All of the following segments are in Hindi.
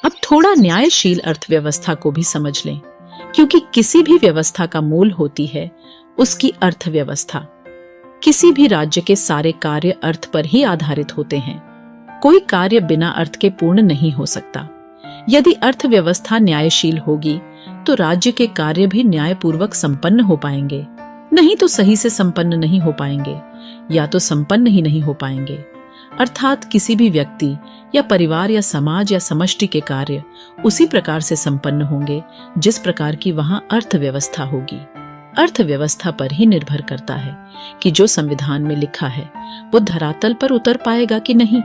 अब थोड़ा न्यायशील अर्थव्यवस्था को भी समझ लें, क्योंकि किसी भी व्यवस्था का मूल होती है उसकी अर्थव्यवस्था। किसी भी राज्य के सारे कार्य अर्थ पर ही आधारित होते हैं। कोई कार्य बिना अर्थ के पूर्ण नहीं हो सकता। यदि अर्थव्यवस्था न्यायशील होगी तो राज्य के कार्य भी न्यायपूर्वक संपन्न हो पाएंगे, नहीं तो सही से संपन्न नहीं हो पाएंगे, या तो संपन्न ही नहीं हो पाएंगे। अर्थात किसी भी व्यक्ति या परिवार या समाज या समष्टि के कार्य उसी प्रकार से संपन्न होंगे जिस प्रकार की वहां अर्थव्यवस्था होगी। अर्थव्यवस्था पर ही निर्भर करता है कि जो संविधान में लिखा है वो धरातल पर उतर पाएगा कि नहीं।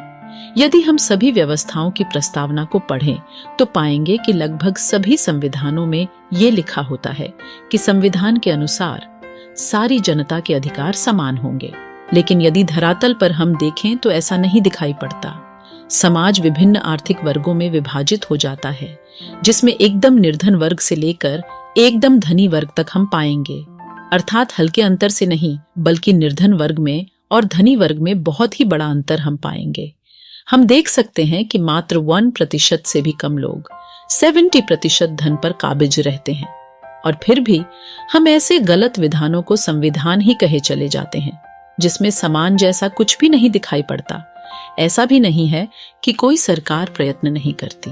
यदि हम सभी व्यवस्थाओं की प्रस्तावना को पढ़ें तो पाएंगे कि लगभग सभी संविधानों में ये लिखा होता है कि संविधान के अनुसार सारी जनता के अधिकार समान होंगे। लेकिन यदि धरातल पर हम देखें तो ऐसा नहीं दिखाई पड़ता। समाज विभिन्न आर्थिक वर्गों में विभाजित हो जाता है, जिसमें एकदम निर्धन वर्ग से लेकर एकदम धनी वर्ग तक हम पाएंगे। अर्थात हल्के अंतर से नहीं, बल्कि निर्धन वर्ग में और धनी वर्ग में बहुत ही बड़ा अंतर हम पाएंगे। हम देख सकते हैं कि मात्र 1% से भी कम लोग 70% धन पर काबिज रहते हैं, और फिर भी हम ऐसे गलत विधानों को संविधान ही कहे चले जाते हैं जिसमें समान जैसा कुछ भी नहीं दिखाई पड़ता। ऐसा भी नहीं है कि कोई सरकार प्रयत्न नहीं करती।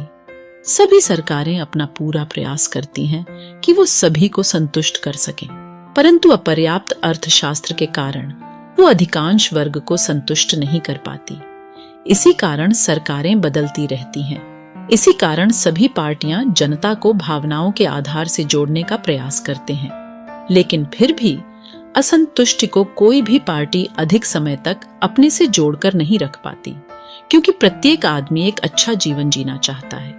सभी सरकारें अपना पूरा प्रयास करती हैं कि वो सभी को संतुष्ट कर सकें, परंतु अपर्याप्त अर्थशास्त्र के कारण वो अधिकांश वर्ग को संतुष्ट नहीं कर पाती। इसी कारण सरकारें बदलती रहती हैं। इसी कारण सभी पार्टियां जनता को भावनाओं के आधार से जोड़ने का प्रयास करते हैं, लेकिन फिर भी असंतुष्टि को कोई भी पार्टी अधिक समय तक अपने से जोड़कर नहीं रख पाती, क्योंकि प्रत्येक आदमी एक अच्छा जीवन जीना चाहता है।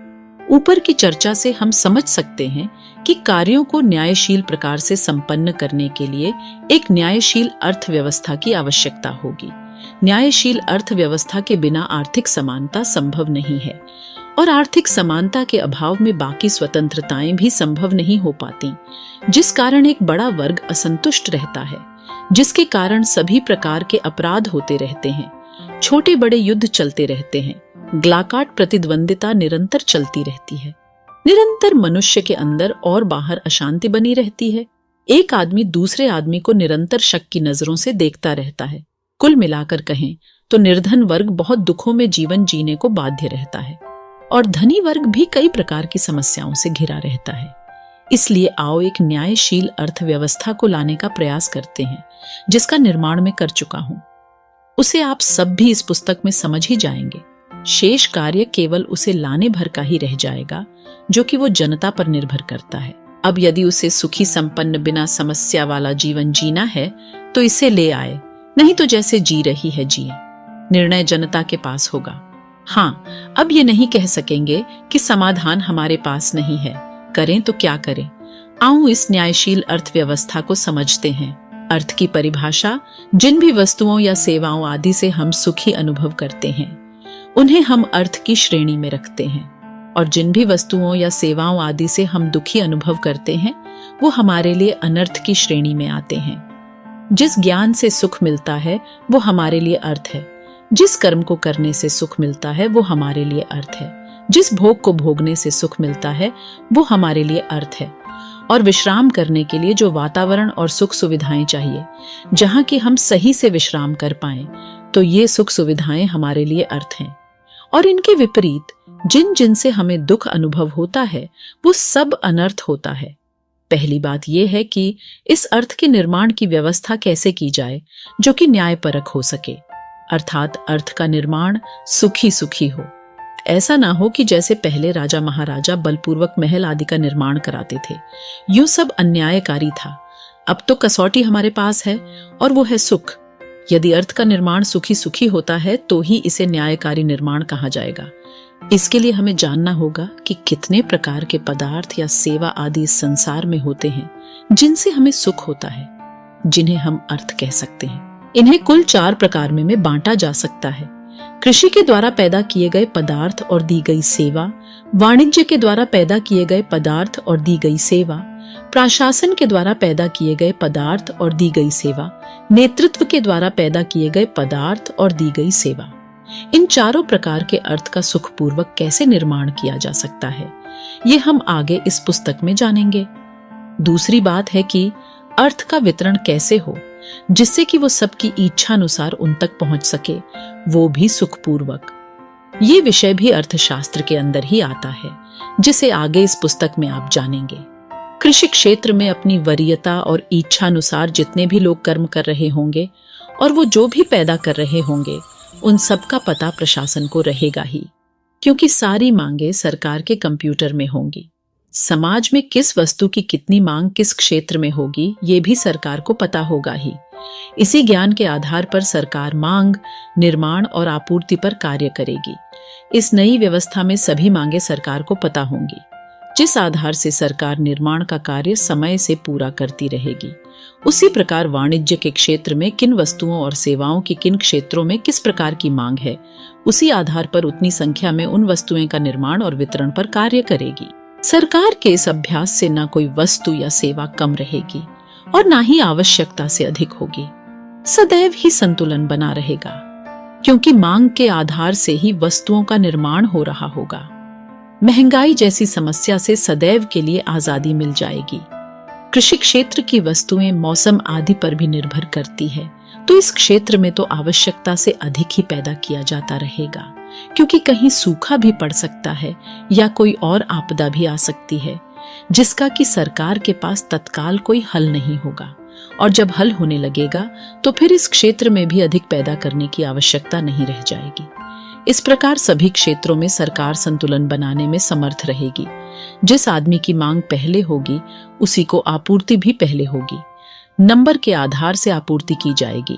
ऊपर की चर्चा से हम समझ सकते हैं कि कार्यों को न्यायशील प्रकार से संपन्न करने के लिए एक न्यायशील अर्थव्यवस्था की आवश्यकता होगी। न्यायशील अर्थव्यवस्था के बिना आर्थिक समानता संभव नहीं है, और आर्थिक समानता के अभाव में बाकी स्वतंत्रताएं भी संभव नहीं हो पाती, जिस कारण एक बड़ा वर्ग असंतुष्ट रहता है, जिसके कारण सभी प्रकार के अपराध होते रहते हैं, छोटे बड़े युद्ध चलते रहते हैं, ग्लाकाट प्रतिद्वंदिता निरंतर चलती रहती है, निरंतर मनुष्य के अंदर और बाहर अशांति बनी रहती है। एक आदमी दूसरे आदमी को निरंतर शक की नजरों से देखता रहता है। कुल मिलाकर कहें तो निर्धन वर्ग बहुत दुखों में जीवन जीने को बाध्य रहता है, और धनी वर्ग भी कई प्रकार की समस्याओं से घिरा रहता है। इसलिए आओ एक न्यायशील अर्थव्यवस्था को लाने का प्रयास करते हैं, जिसका निर्माण मैं कर चुका हूं। उसे आप सब भी इस पुस्तक में समझ ही जाएंगे। शेष कार्य केवल उसे लाने भर का ही रह जाएगा, जो कि वो जनता पर निर्भर करता है। अब यदि उसे सुखी संपन्न बिना समस्या वाला जीवन जीना है तो इसे ले आए, नहीं तो जैसे जी रही है जिए। निर्णय जनता के पास होगा। हाँ, अब ये नहीं कह सकेंगे कि समाधान हमारे पास नहीं है, करें तो क्या करें। आओ इस न्यायशील अर्थव्यवस्था को समझते हैं। अर्थ की परिभाषा जिन भी वस्तुओं या सेवाओं आदि से हम सुखी अनुभव करते हैं उन्हें हम अर्थ की श्रेणी में रखते हैं, और जिन भी वस्तुओं या सेवाओं आदि से हम दुखी अनुभव करते हैं वो हमारे लिए अनर्थ की श्रेणी में आते हैं। जिस ज्ञान से सुख मिलता है वो हमारे लिए अर्थ है, जिस कर्म को करने से सुख मिलता है वो हमारे लिए अर्थ है, जिस भोग को भोगने से सुख मिलता है वो हमारे लिए अर्थ है, और विश्राम करने के लिए जो वातावरण और सुख सुविधाएं चाहिए जहां कि हम सही से विश्राम कर पाएं, तो ये सुख सुविधाएं हमारे लिए अर्थ हैं। और इनके विपरीत जिन जिन से हमें दुख अनुभव होता है वो सब अनर्थ होता है। पहली बात यह है कि इस अर्थ के निर्माण की व्यवस्था कैसे की जाए जो कि न्यायपरक हो सके, अर्थात अर्थ का निर्माण सुखी सुखी हो। ऐसा ना हो कि जैसे पहले राजा महाराजा बलपूर्वक महल आदि का निर्माण कराते थे, यूं सब अन्यायकारी था। अब तो कसौटी हमारे पास है और वो है सुख। यदि अर्थ का निर्माण सुखी सुखी होता है तो ही इसे न्यायकारी निर्माण कहा जाएगा। इसके लिए हमें जानना होगा कि कितने प्रकार के पदार्थ या सेवा आदि इस संसार में होते हैं जिनसे हमें सुख होता है, जिन्हें हम अर्थ कह सकते हैं। इन्हें कुल 4 प्रकार में बांटा जा सकता है। कृषि के द्वारा पैदा किए गए पदार्थ और दी गई सेवा, वाणिज्य के द्वारा पैदा किए गए पदार्थ और दी गई सेवा, प्रशासन के द्वारा पैदा किए गए पदार्थ और दी गई सेवा, नेतृत्व के द्वारा पैदा किए गए पदार्थ और दी गई सेवा। इन चारों प्रकार के अर्थ का सुखपूर्वक कैसे निर्माण किया जा सकता है, ये हम आगे इस पुस्तक में जानेंगे। दूसरी बात है कि अर्थ का वितरण कैसे हो जिससे कि वो सबकी इच्छानुसार उन तक पहुंच सके, वो भी सुखपूर्वक। ये विषय भी अर्थशास्त्र के अंदर ही आता है, जिसे आगे इस पुस्तक में आप जानेंगे। कृषि क्षेत्र में अपनी वरीयता और इच्छानुसार जितने भी लोग कर्म कर रहे होंगे और वो जो भी पैदा कर रहे होंगे, उन सब का पता प्रशासन को रहेगा ही, क्योंकि सारी मांगे सरकार के कंप्यूटर में होंगी। समाज में किस वस्तु की कितनी मांग किस क्षेत्र में होगी, ये भी सरकार को पता होगा ही। इसी ज्ञान के आधार पर सरकार मांग, निर्माण और आपूर्ति पर कार्य करेगी। इस नई व्यवस्था में सभी मांगे सरकार को पता होंगी, जिस आधार से सरकार निर्माण का कार्य समय से पूरा करती रहेगी। उसी प्रकार वाणिज्य के क्षेत्र में किन वस्तुओं और सेवाओं की किन क्षेत्रों में किस प्रकार की मांग है, उसी आधार पर उतनी संख्या में उन वस्तुओं का निर्माण और वितरण पर कार्य करेगी। सरकार के इस अभ्यास से न कोई वस्तु या सेवा कम रहेगी और न ही आवश्यकता से अधिक होगी। सदैव ही संतुलन बना रहेगा, क्योंकि मांग के आधार से ही वस्तुओं का निर्माण हो रहा होगा। महंगाई जैसी समस्या से सदैव के लिए आजादी मिल जाएगी। कृषि क्षेत्र की वस्तुएं मौसम आदि पर भी निर्भर करती है, तो इस क्षेत्र में तो आवश्यकता से अधिक ही पैदा किया जाता रहेगा, क्योंकि कहीं सूखा भी पड़ सकता है या कोई और आपदा भी आ सकती है, जिसका कि सरकार के पास तत्काल कोई हल नहीं होगा। और जब हल होने लगेगा तो फिर इस क्षेत्र में भी अधिक पैदा करने की आवश्यकता नहीं रह जाएगी। इस प्रकार सभी क्षेत्रों में सरकार संतुलन बनाने में समर्थ रहेगी। जिस आदमी की मांग पहले होगी, उसी को आपूर्ति भी पहले होगी। नंबर के आधार से आपूर्ति की जाएगी।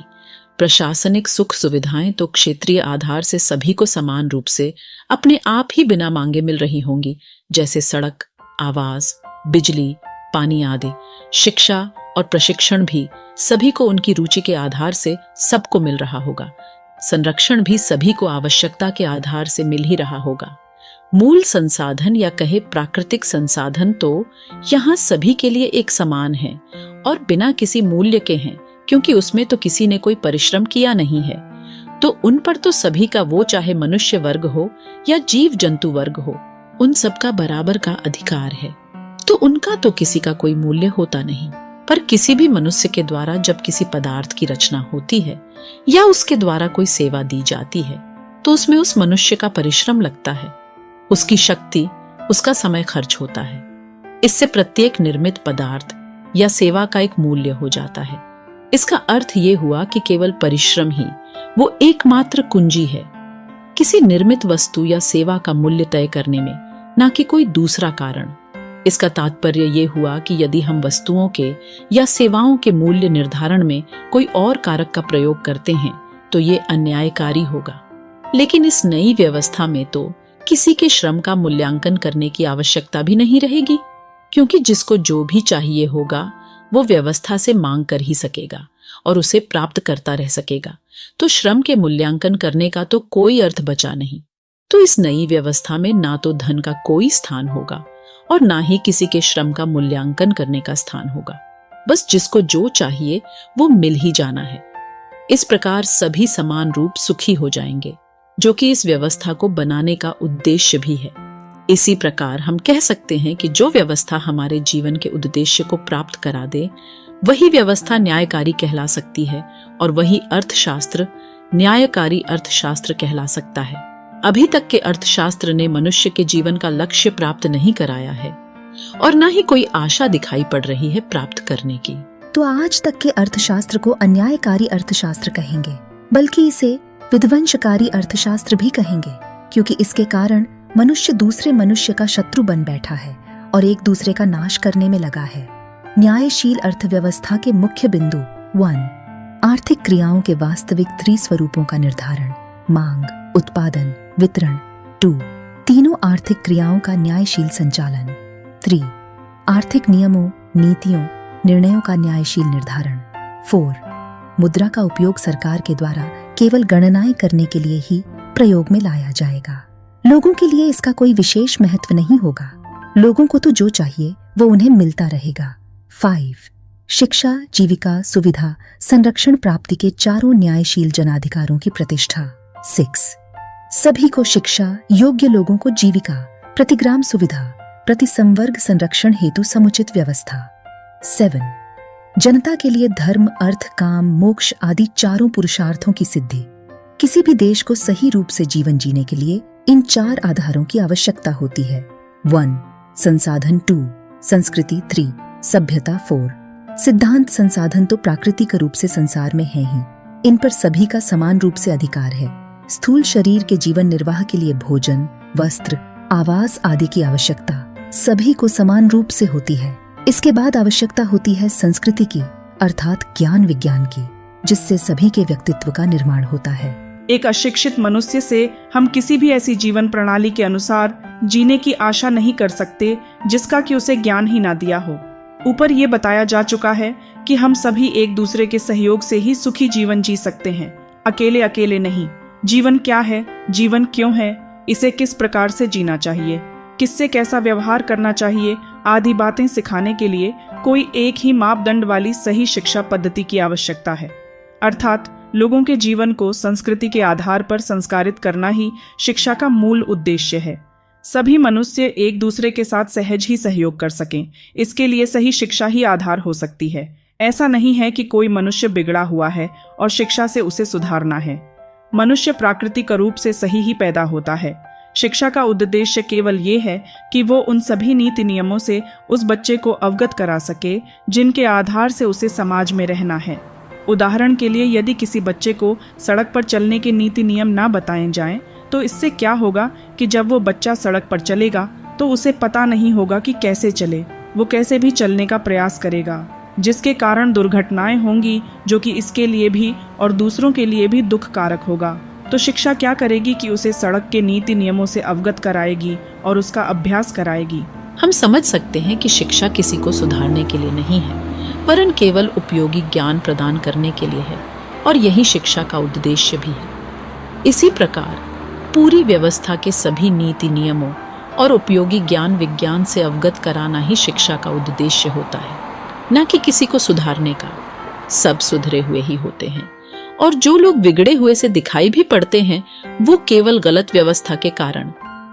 प्रशासनिक सुख सुविधाएं तो क्षेत्रीय आधार से सभी को समान रूप से अपने आप ही बिना मांगे मिल रही होंगी, जैसे सड़क, आवास, बिजली, पानी आदि। शिक्षा और प्रशिक्षण भी सभी को उनकी रुचि के आधार से सबको मिल रहा होगा। संरक्षण भी सभी को आवश्यकता के आधार से मिल ही रहा होगा। मूल संसाधन या कहे प्राकृतिक संसाधन तो यहाँ सभी के लिए एक समान है और बिना किसी मूल्य के हैं, क्योंकि उसमें तो किसी ने कोई परिश्रम किया नहीं है। तो उन पर तो सभी का, वो चाहे मनुष्य वर्ग हो या जीव जंतु वर्ग हो, उन सबका बराबर का अधिकार है। तो उनका तो किसी का कोई मूल्य होता नहीं। पर किसी भी मनुष्य के द्वारा जब किसी पदार्थ की रचना होती है या उसके द्वारा कोई सेवा दी जाती है, तो उसमें उस मनुष्य का परिश्रम लगता है, उसकी शक्ति, उसका समय खर्च होता है। इससे प्रत्येक निर्मित पदार्थ या सेवा का एक मूल्य हो जाता है। इसका अर्थ ये हुआ कि केवल परिश्रम ही वो एकमात्र कुंजी है किसी निर्मित वस्तु या सेवा का मूल्य तय करने में, ना कि कोई दूसरा कारण। इसका तात्पर्य ये हुआ कि यदि हम वस्तुओं के या सेवाओं के मूल्य निर्धारण में कोई और कारक का प्रयोग करते हैं तो ये अन्यायकारी होगा। लेकिन इस नई व्यवस्था में तो किसी के श्रम का मूल्यांकन करने की आवश्यकता भी नहीं रहेगी, क्योंकि जिसको जो भी चाहिए होगा वो व्यवस्था से मांग कर ही सकेगा और उसे प्राप्त करता रह सकेगा। तो श्रम के मूल्यांकन करने का तो कोई अर्थ बचा नहीं। तो इस नई व्यवस्था में ना तो धन का कोई स्थान होगा और ना ही किसी के श्रम का मूल्यांकन करने का स्थान होगा। बस जिसको जो चाहिए वो मिल ही जाना है। इस प्रकार सभी समान रूप सुखी हो जाएंगे, जो कि इस व्यवस्था को बनाने का उद्देश्य भी है। इसी प्रकार हम कह सकते हैं कि जो व्यवस्था हमारे जीवन के उद्देश्य को प्राप्त करा दे, वही व्यवस्था न्यायकारी कहला सकती है और वही अर्थशास्त्र न्यायकारी अर्थशास्त्र कहला सकता है। अभी तक के अर्थशास्त्र ने मनुष्य के जीवन का लक्ष्य प्राप्त नहीं कराया है और न ही कोई आशा दिखाई पड़ रही है प्राप्त करने की। तो आज तक के अर्थशास्त्र को अन्यायकारी अर्थशास्त्र कहेंगे, बल्कि इसे विध्वंसकारी अर्थशास्त्र भी कहेंगे, क्योंकि इसके कारण मनुष्य दूसरे मनुष्य का शत्रु बन बैठा है और एक दूसरे का नाश करने में लगा है। न्यायशील अर्थव्यवस्था के मुख्य बिंदु 1. आर्थिक क्रियाओं के वास्तविक त्रिस्वरूपों का निर्धारण, मांग, उत्पादन, वितरण। 2. तीनों आर्थिक क्रियाओं का न्यायशील संचालन। 3. आर्थिक नियमों, नीतियों, निर्णयों का न्यायशील निर्धारण। 4. मुद्रा का उपयोग सरकार के द्वारा केवल गणनाएं करने के लिए ही प्रयोग में लाया जाएगा। लोगों के लिए इसका कोई विशेष महत्व नहीं होगा। लोगों को तो जो चाहिए वो उन्हें मिलता रहेगा। 5. शिक्षा, जीविका, सुविधा, संरक्षण प्राप्ति के चारों न्यायशील जनाधिकारों की प्रतिष्ठा। 6. सभी को शिक्षा, योग्य लोगों को जीविका, प्रतिग्राम सुविधा, प्रति संवर्ग संरक्षण हेतु समुचित व्यवस्था। 7. जनता के लिए धर्म, अर्थ, काम, मोक्ष आदि चारों पुरुषार्थों की सिद्धि। किसी भी देश को सही रूप से जीवन जीने के लिए इन 4 आधारों की आवश्यकता होती है। 1. संसाधन 2, संस्कृति 3, सभ्यता 4। सिद्धांत संसाधन तो प्राकृतिक रूप से संसार में है ही, इन पर सभी का समान रूप से अधिकार है। स्थूल शरीर के जीवन निर्वाह के लिए भोजन, वस्त्र, आवास आदि की आवश्यकता सभी को समान रूप से होती है। इसके बाद आवश्यकता होती है संस्कृति की, अर्थात ज्ञान विज्ञान की, जिससे सभी के व्यक्तित्व का निर्माण होता है। एक अशिक्षित मनुष्य से हम किसी भी ऐसी जीवन प्रणाली के अनुसार जीने की आशा नहीं कर सकते जिसका कि उसे ज्ञान ही ना दिया हो। ऊपर ये बताया जा चुका है कि हम सभी एक दूसरे के सहयोग से ही सुखी जीवन जी सकते हैं, अकेले अकेले नहीं। जीवन क्या है, जीवन क्यों है, इसे किस प्रकार से जीना चाहिए, किससे कैसा व्यवहार करना चाहिए आदि बातें सिखाने के लिए कोई एक ही मापदंड वाली सही शिक्षा पद्धति की आवश्यकता है। अर्थात लोगों के जीवन को संस्कृति के आधार पर संस्कारित करना ही शिक्षा का मूल उद्देश्य है। सभी मनुष्य एक दूसरे के साथ सहज ही सहयोग कर सकें, इसके लिए सही शिक्षा ही आधार हो सकती है। ऐसा नहीं है कि कोई मनुष्य बिगड़ा हुआ है और शिक्षा से उसे सुधारना है। मनुष्य प्राकृतिक रूप से सही ही पैदा होता है। शिक्षा का उद्देश्य केवल ये है कि वो उन सभी नीति नियमों से उस बच्चे को अवगत करा सके जिनके आधार से उसे समाज में रहना है। उदाहरण के लिए, यदि किसी बच्चे को सड़क पर चलने के नीति नियम ना बताए जाएं, तो इससे क्या होगा कि जब वो बच्चा सड़क पर चलेगा तो उसे पता नहीं होगा कि कैसे चले, वो कैसे भी चलने का प्रयास करेगा, जिसके कारण दुर्घटनाएं होंगी, जो कि इसके लिए भी और दूसरों के लिए भी दुख कारक होगा। तो शिक्षा क्या करेगी कि उसे सड़क के नीति नियमों से अवगत कराएगी और उसका अभ्यास कराएगी। हम समझ सकते हैं कि शिक्षा किसी को सुधारने के लिए नहीं है, वरन केवल उपयोगी ज्ञान प्रदान करने के लिए है, और यही शिक्षा का उद्देश्य भी है। इसी प्रकार पूरी व्यवस्था के सभी नीति नियमों और उपयोगी ज्ञान विज्ञान से अवगत कराना ही शिक्षा का उद्देश्य होता है, न कि किसी को सुधारने का। सब सुधरे हुए ही होते हैं, और जो लोग बिगड़े हुए से दिखाई भी पड़ते हैं वो केवल गलत व्यवस्था के कारण,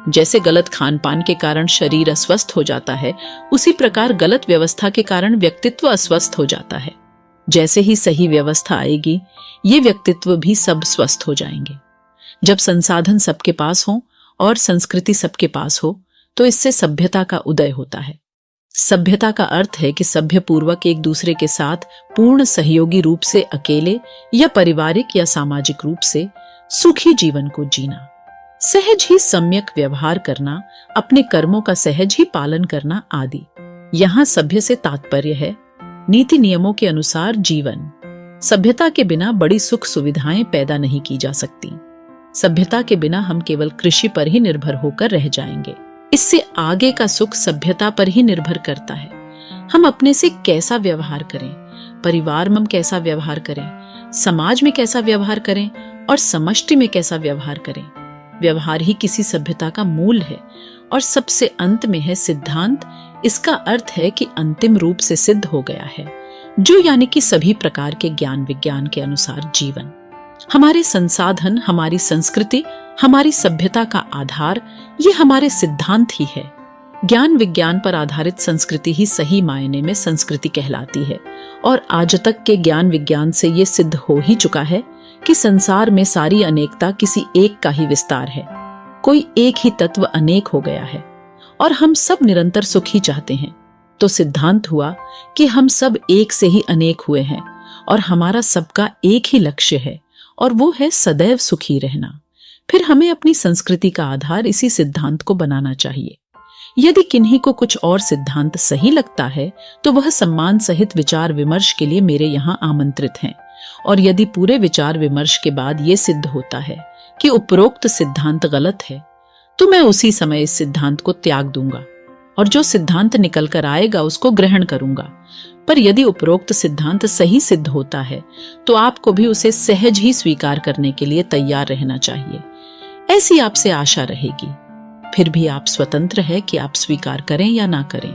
जैसे गलत खान पान के कारण शरीर अस्वस्थ हो जाता है, उसी प्रकार गलत व्यवस्था के कारण व्यक्तित्व अस्वस्थ हो जाता है। जैसे ही सही व्यवस्था आएगी, ये व्यक्तित्व भी सब स्वस्थ हो जाएंगे। जब संसाधन सबके पास हो और संस्कृति सबके पास हो, तो इससे सभ्यता का उदय होता है। सभ्यता का अर्थ है कि सभ्य पूर्वक एक दूसरे के साथ पूर्ण सहयोगी रूप से अकेले या पारिवारिक या सामाजिक रूप से सुखी जीवन को जीना, सहज ही सम्यक व्यवहार करना, अपने कर्मों का सहज ही पालन करना आदि। यहाँ सभ्य से तात्पर्य है नीति नियमों के अनुसार जीवन। सभ्यता के बिना बड़ी सुख सुविधाएं पैदा नहीं की जा सकती। सभ्यता के बिना हम केवल कृषि पर ही निर्भर होकर रह जाएंगे। इससे आगे का सुख सभ्यता पर ही निर्भर करता है। हम अपने से कैसा व्यवहार करें, परिवार में कैसा व्यवहार करें, समाज में कैसा व्यवहार करें और समष्टि में कैसा व्यवहार करें। व्यवहार ही किसी सभ्यता का मूल है। और सबसे अंत में है सिद्धांत। इसका अर्थ है कि अंतिम रूप से सिद्ध हो गया है, जो यानी कि सभी प्रकार के ज्ञान विज्ञान के अनुसार जीवन। हमारे संसाधन, हमारी संस्कृति, हमारी सभ्यता का आधार ये हमारे सिद्धांत ही है। ज्ञान विज्ञान पर आधारित संस्कृति ही सही मायने में संस्कृति कहलाती है। और आज तक के ज्ञान विज्ञान से ये सिद्ध हो ही चुका है कि संसार में सारी अनेकता किसी एक का ही विस्तार है। कोई एक ही तत्व अनेक हो गया है और हम सब निरंतर सुख ही चाहते हैं। तो सिद्धांत हुआ कि हम सब एक से ही अनेक हुए हैं और हमारा सबका एक ही लक्ष्य है, और वो है सदैव सुखी रहना। फिर हमें अपनी संस्कृति का आधार इसी सिद्धांत को बनाना चाहिए। यदि किन्हीं को कुछ और सिद्धांत सही लगता है तो वह सम्मान सहित विचार विमर्श के लिए मेरे यहाँ आमंत्रित हैं। और यदि पूरे विचार विमर्श के बाद ये सिद्ध होता है कि उपरोक्त सिद्धांत गलत है, तो मैं उसी समय इस सिद्धांत को त्याग दूंगा और जो सिद्धांत निकल कर आएगा उसको ग्रहण करूंगा। पर यदि उपरोक्त सिद्धांत सही सिद्ध होता है तो आपको भी उसे सहज ही स्वीकार करने के लिए तैयार रहना चाहिए। ऐसी आपसे आशा रहेगी। फिर भी आप स्वतंत्र है कि आप स्वीकार करें या ना करें।